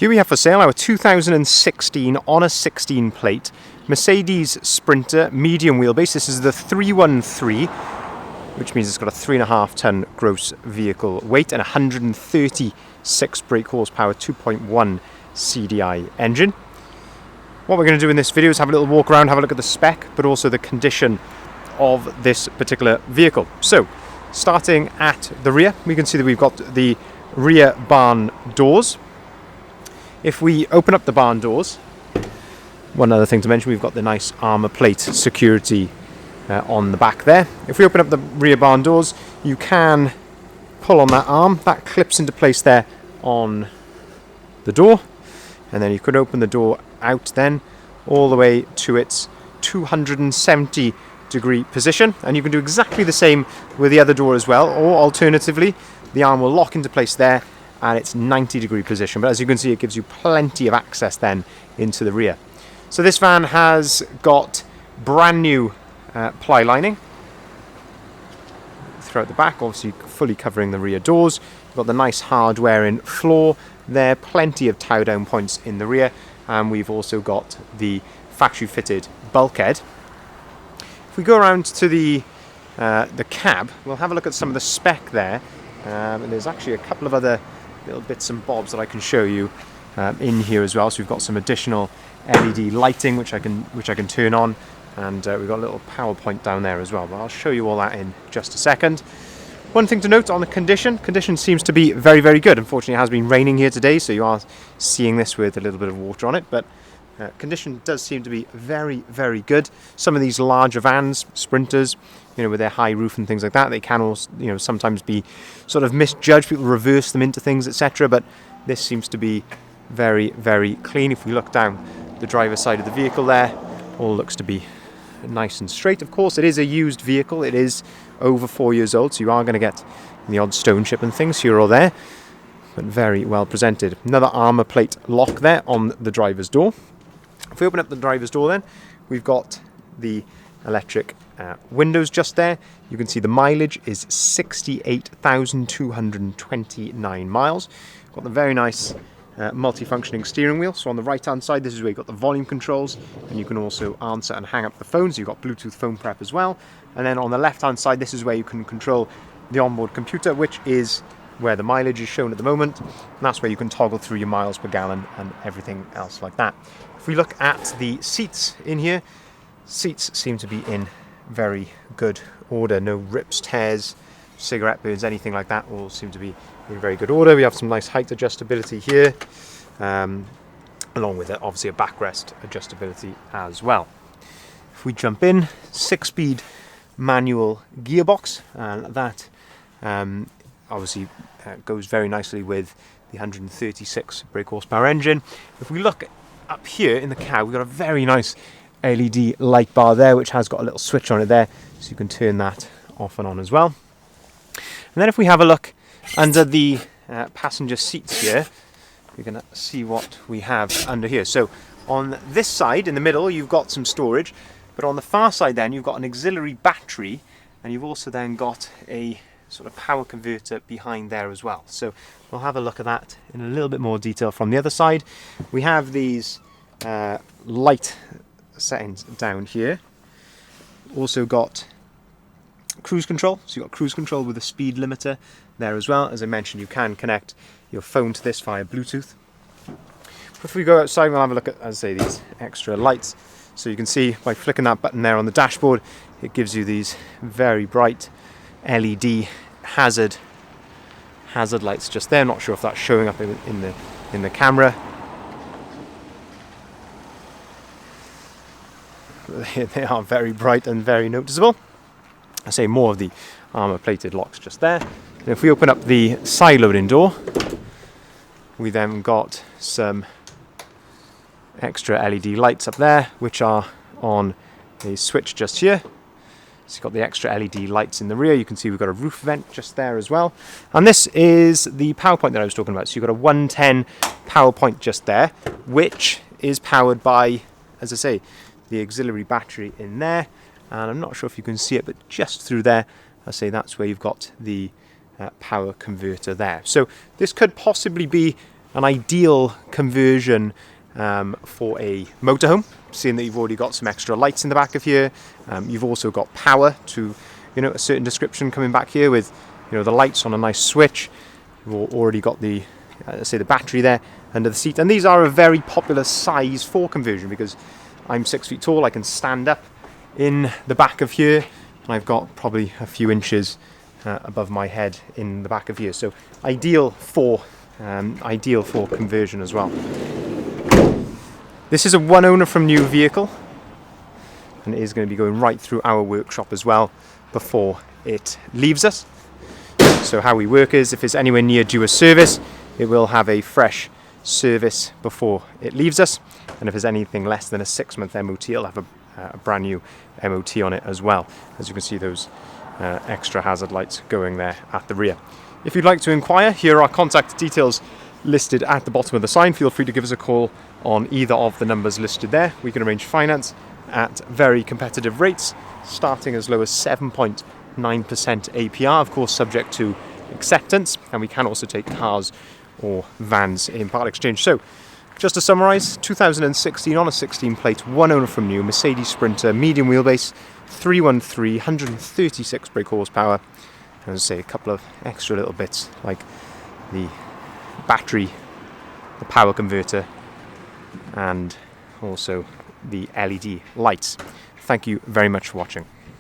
Here we have for sale our 2016 on a 16 plate Mercedes Sprinter medium wheelbase. This is the 313, which means it's got a 3.5 ton gross vehicle weight and 136 brake horsepower 2.1 CDI engine. What we're going to do in this video is have a little walk around, have a look at the spec, but also the condition of this particular vehicle. So, starting at the rear, we can see that we've got the rear barn doors. If we open up the barn doors, one other thing to mention, we've got the nice armour plate security on the back there. If we open up the rear barn doors, you can pull on that arm. That clips into place there on the door. And then you could open the door out then all the way to its 270 degree position. And you can do exactly the same with the other door as well. Or alternatively, the arm will lock into place there and its 90 degree position. But as you can see, it gives you plenty of access then into the rear. So this van has got brand new ply lining throughout the back, obviously fully covering the rear doors. You've got the nice hardware in floor there, plenty of tow down points in the rear, and we've also got the factory fitted bulkhead. If we go around to the cab, we'll have a look at some of the spec there. And there's actually a couple of other little bits and bobs that I can show you in here as well. So we've got some additional LED lighting which I can turn on, and we've got a little power point down there as well, but I'll show you all that in just a second. One thing to note on the condition seems to be very, very good. Unfortunately, it has been raining here today, so you are seeing this with a little bit of water on it, but condition does seem to be very, very good. Some of these larger vans, Sprinters, with their high roof and things like that, they can also, sometimes be sort of misjudged. People reverse them into things, etc. But this seems to be very, very clean. If we look down the driver's side of the vehicle there, all looks to be nice and straight. Of course, it is a used vehicle. It is over 4 years old, so you are going to get the odd stone chip and things here or there, but very well presented. Another armour plate lock there on the driver's door. If we open up the driver's door then, we've got the electric windows just there. You can see the mileage is 68,229 miles. Got the very nice multi-functioning steering wheel. So on the right hand side, this is where you've got the volume controls, and you can also answer and hang up the phone. So you've got Bluetooth phone prep as well. And then on the left hand side, this is where you can control the onboard computer, which is where the mileage is shown at the moment, and that's where you can toggle through your miles per gallon and everything else like that. If we look at the seats in here, seats seem to be in very good order. No rips, tears, cigarette burns, anything like that. All seem to be in very good order. We have some nice height adjustability here, along with obviously a backrest adjustability as well. If we jump in, 6-speed manual gearbox, that obviously goes very nicely with the 136 brake horsepower engine. If we look up here in the cab, we've got a very nice LED light bar there, which has got a little switch on it there, so you can turn that off and on as well. And then if we have a look under the passenger seats here, we're going to see what we have under here. So on this side in the middle, you've got some storage, but on the far side then you've got an auxiliary battery, and you've also then got a sort of power converter behind there as well. So we'll have a look at that in a little bit more detail from the other side. We have these light settings down here. Also got cruise control, so you've got cruise control with a speed limiter there as well. As I mentioned, you can connect your phone to this via Bluetooth. If we go outside, we'll have a look at, as I say, these extra lights. So you can see by flicking that button there on the dashboard, it gives you these very bright LED hazard lights just there. I'm not sure if that's showing up in the camera. They are very bright and very noticeable. I say more of the armour plated locks just there. And if we open up the side loading door, we then got some extra LED lights up there, which are on a switch just here. So you've got the extra LED lights in the rear. You can see we've got a roof vent just there as well. And this is the power point that I was talking about. So you've got a 110 power point just there, which is powered by, as I say, the auxiliary battery in there. And I'm not sure if you can see it, but just through there, I say that's where you've got the power converter there. So this could possibly be an ideal conversion for a motorhome, seeing that you've already got some extra lights in the back of here. You've also got power to, a certain description coming back here with, the lights on a nice switch. You've already got the, the battery there under the seat. And these are a very popular size for conversion because I'm 6 feet tall. I can stand up in the back of here, and I've got probably a few inches above my head in the back of here. So ideal for conversion as well. This is a one owner from new vehicle, and it is going to be going right through our workshop as well before it leaves us. So how we work is, if it's anywhere near due a service, it will have a fresh service before it leaves us, and if there's anything less than a 6-month MOT, it'll have a brand new MOT on it as well. As you can see, those extra hazard lights going there at the rear. If you'd like to inquire, here are contact details listed at the bottom of the sign. Feel free to give us a call on either of the numbers listed there. We can arrange finance at very competitive rates, starting as low as 7.9% APR, of course subject to acceptance, and we can also take cars or vans in part exchange. So just to summarise, 2016 on a 16 plate, one owner from new, Mercedes Sprinter, medium wheelbase, 313, 136 brake horsepower, and as I say, a couple of extra little bits like the battery, the power converter, and also the LED lights. Thank you very much for watching.